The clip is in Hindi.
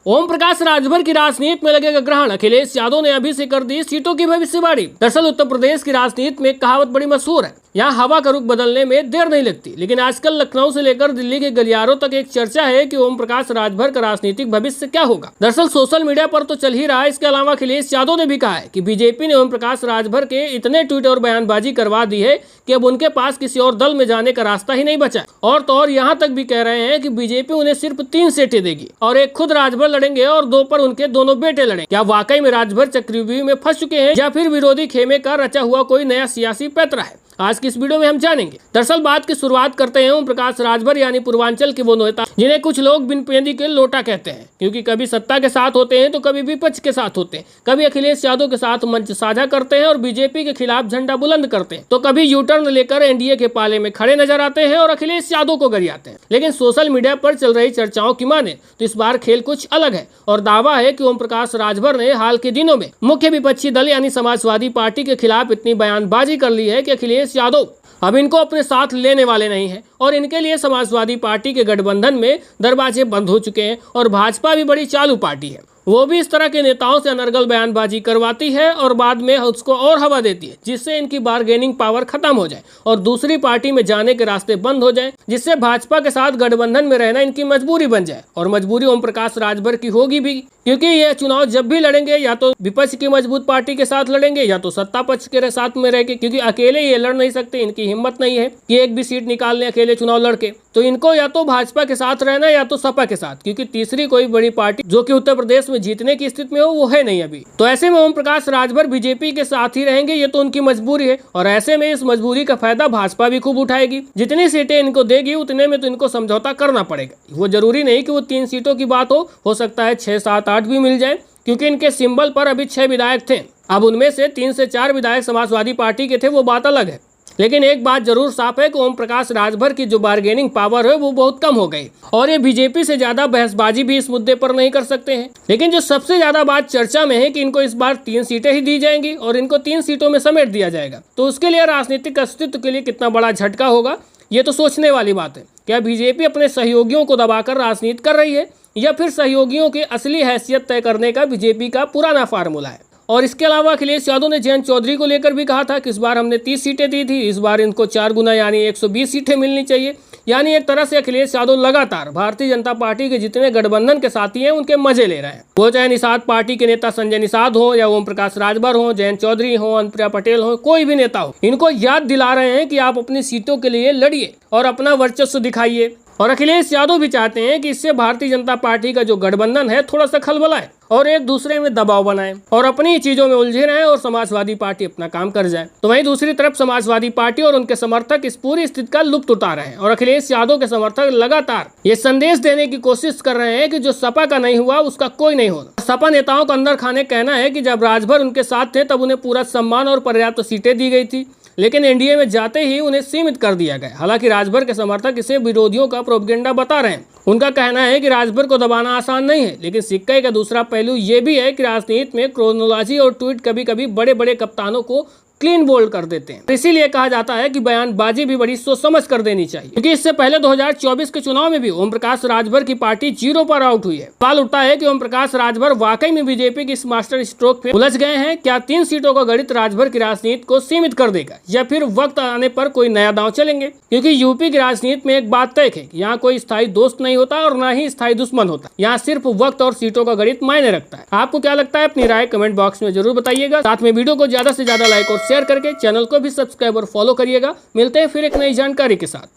ओम प्रकाश राजभर की राजनीति में लगेगा ग्रहण, अखिलेश यादव ने अभी से कर दी सीटों की भविष्यवाणी। दरअसल उत्तर प्रदेश की राजनीति में एक कहावत बड़ी मशहूर है, यहाँ हवा का रुख बदलने में देर नहीं लगती। लेकिन आजकल लखनऊ से लेकर दिल्ली के गलियारों तक एक चर्चा है कि ओम प्रकाश राजभर का राजनीतिक भविष्य क्या होगा। दरअसल सोशल मीडिया पर तो चल ही रहा है। इसके अलावा अखिलेश यादव ने भी कहा है कि बीजेपी ने ओम प्रकाश राजभर के इतने ट्वीट और बयानबाजी करवा दी है कि अब उनके पास किसी और दल में जाने का रास्ता ही नहीं बचा। और तो और यहाँ तक भी कह रहे हैं कि बीजेपी उन्हें सिर्फ 3 सीटें देगी और एक खुद राजभर लड़ेंगे और 2 पर उनके दोनों बेटे लड़ेंगे। क्या वाकई में राजभर चक्रव्यूह में फंस चुके हैं या फिर विरोधी खेमे का रचा हुआ कोई नया सियासी पैतरा है, आज की इस वीडियो में हम जानेंगे। दरअसल बात की शुरुआत करते हैं ओम प्रकाश राजभर यानी पूर्वांचल के वो नेता जिन्हें कुछ लोग बिन पेंदी के लोटा कहते हैं, क्योंकि कभी सत्ता के साथ होते हैं तो कभी विपक्ष के साथ होते हैं, कभी अखिलेश यादव के साथ मंच साझा करते हैं और बीजेपी के खिलाफ झंडा बुलंद करते हैं, तो कभी यू टर्न लेकर एनडीए के पाले में खड़े नजर आते हैं और अखिलेश यादव को गरियाते हैं। लेकिन सोशल मीडिया पर चल रही चर्चाओं की माने तो इस बार खेल कुछ अलग है और दावा है कि ओम प्रकाश राजभर ने हाल के दिनों में मुख्य विपक्षी दल यानी समाजवादी पार्टी के खिलाफ इतनी बयानबाजी कर ली है कि अखिलेश यादव अब इनको अपने साथ लेने वाले नहीं हैं और इनके लिए समाजवादी पार्टी के गठबंधन में दरवाजे बंद हो चुके हैं। और भाजपा भी बड़ी चालू पार्टी है, वो भी इस तरह के नेताओं से अनर्गल बयानबाजी करवाती है और बाद में उसको और हवा देती है, जिससे इनकी बार्गेनिंग पावर खत्म हो जाए और दूसरी पार्टी में जाने के रास्ते बंद हो जाए, जिससे भाजपा के साथ गठबंधन में रहना इनकी मजबूरी बन जाए। और मजबूरी ओम प्रकाश राजभर की होगी भी, क्योंकि ये चुनाव जब भी लड़ेंगे या तो विपक्ष की मजबूत पार्टी के साथ लड़ेंगे या तो सत्ता पक्ष के साथ में रहेंगे, क्योंकि अकेले ये लड़ नहीं सकते, इनकी हिम्मत नहीं है कि एक भी सीट निकाल लें अकेले चुनाव लड़के। तो इनको या तो भाजपा के साथ रहना या तो सपा के साथ, क्योंकि तीसरी कोई बड़ी पार्टी जो कि उत्तर प्रदेश में जीतने की स्थिति में हो वो है नहीं अभी। तो ऐसे में ओम प्रकाश राजभर बीजेपी के साथ ही रहेंगे, ये तो उनकी मजबूरी है और ऐसे में इस मजबूरी का फायदा भाजपा भी खूब उठाएगी। जितनी सीटें इनको देगी उतने में तो इनको समझौता करना पड़ेगा। वो जरूरी नहीं कि वो 3 सीटों की बात हो सकता है 6, 7, 8 भी मिल जाए, क्योंकि इनके सिंबल पर अभी 6 विधायक थे। अब उनमें से 3 से 4 विधायक समाजवादी पार्टी के थे, वो बात अलग है। लेकिन एक बात जरूर साफ है कि ओम प्रकाश राजभर की जो बार्गेनिंग पावर है वो बहुत कम हो गई और ये बीजेपी से ज्यादा बहसबाजी भी इस मुद्दे पर नहीं कर सकते हैं। लेकिन जो सबसे ज्यादा बात चर्चा में है कि इनको इस बार 3 सीटें ही दी जाएंगी और इनको 3 सीटों में समेट दिया जाएगा, तो उसके लिए राजनीतिक अस्तित्व के लिए कितना बड़ा झटका होगा, ये तो सोचने वाली बात है। क्या बीजेपी अपने सहयोगियों को दबाकर राजनीति कर रही है या फिर सहयोगियों की असली हैसियत तय करने का बीजेपी का पुराना फार्मूला है? और इसके अलावा अखिलेश यादव ने जयंत चौधरी को लेकर भी कहा था कि इस बार हमने 30 सीटें दी थी, इस बार इनको 4 गुना यानी 120 सीटें मिलनी चाहिए। यानी एक तरह से अखिलेश यादव लगातार भारतीय जनता पार्टी के जितने गठबंधन के साथी हैं उनके मजे ले रहे हैं। वो चाहे निषाद पार्टी के नेता संजय निषाद हो या ओम प्रकाश राजभर हो, जयंत चौधरी हो, अनुप्रिया पटेल हो, कोई भी नेता हो, इनको याद दिला रहे हैं कि आप अपनी सीटों के लिए लड़िए और अपना वर्चस्व दिखाइए। और अखिलेश यादव भी चाहते हैं कि इससे भारतीय जनता पार्टी का जो गठबंधन है थोड़ा सा खलबलाए और एक दूसरे में दबाव बनाए और अपनी चीजों में उलझे रहे और समाजवादी पार्टी अपना काम कर जाए। तो वहीं दूसरी तरफ समाजवादी पार्टी और उनके समर्थक इस पूरी स्थिति का लुत्फ उठा रहे हैं और अखिलेश यादव के समर्थक लगातार ये संदेश देने की कोशिश कर रहे हैं कि जो सपा का नहीं हुआ उसका कोई नहीं होगा। सपा नेताओं का अंदर खाने कहना है कि जब राजभर उनके साथ थे तब उन्हें पूरा सम्मान और पर्याप्त सीटें दी गई थी, लेकिन एनडीए में जाते ही उन्हें सीमित कर दिया गया। हालांकि राजभर के समर्थक इसे विरोधियों का प्रोपेगेंडा बता रहे हैं। उनका कहना है कि राजभर को दबाना आसान नहीं है, लेकिन सिक्के का दूसरा पहलू ये भी है कि राजनीति में क्रोनोलॉजी और ट्वीट कभी कभी बड़े बड़े कप्तानों को क्लीन बोल्ड कर देते हैं। इसीलिए कहा जाता है कि बयानबाजी भी बड़ी सोच समझ कर देनी चाहिए, क्योंकि इससे पहले 2024 के चुनाव में भी ओम प्रकाश राजभर की पार्टी 0 पर आउट हुई है। सवाल उठता है कि ओम प्रकाश राजभर वाकई में बीजेपी की इस मास्टर स्ट्रोक पे उलझ गए हैं। क्या 3 सीटों का गणित राजभर की राजनीति को सीमित कर देगा या फिर वक्त आने पर कोई नया दांव चलेंगे? क्योंकि यूपी की राजनीति में एक बात तय है कि यहाँ कोई स्थायी दोस्त नहीं होता और न ही स्थायी दुश्मन होता। यहाँ सिर्फ वक्त और सीटों का गणित मायने रखता है। आपको क्या लगता है? अपनी राय कमेंट बॉक्स में जरूर बताइएगा। साथ में वीडियो को ज्यादा से ज्यादा लाइक और शेयर करके चैनल को भी सब्सक्राइब और फॉलो करिएगा। मिलते हैं फिर एक नई जानकारी के साथ।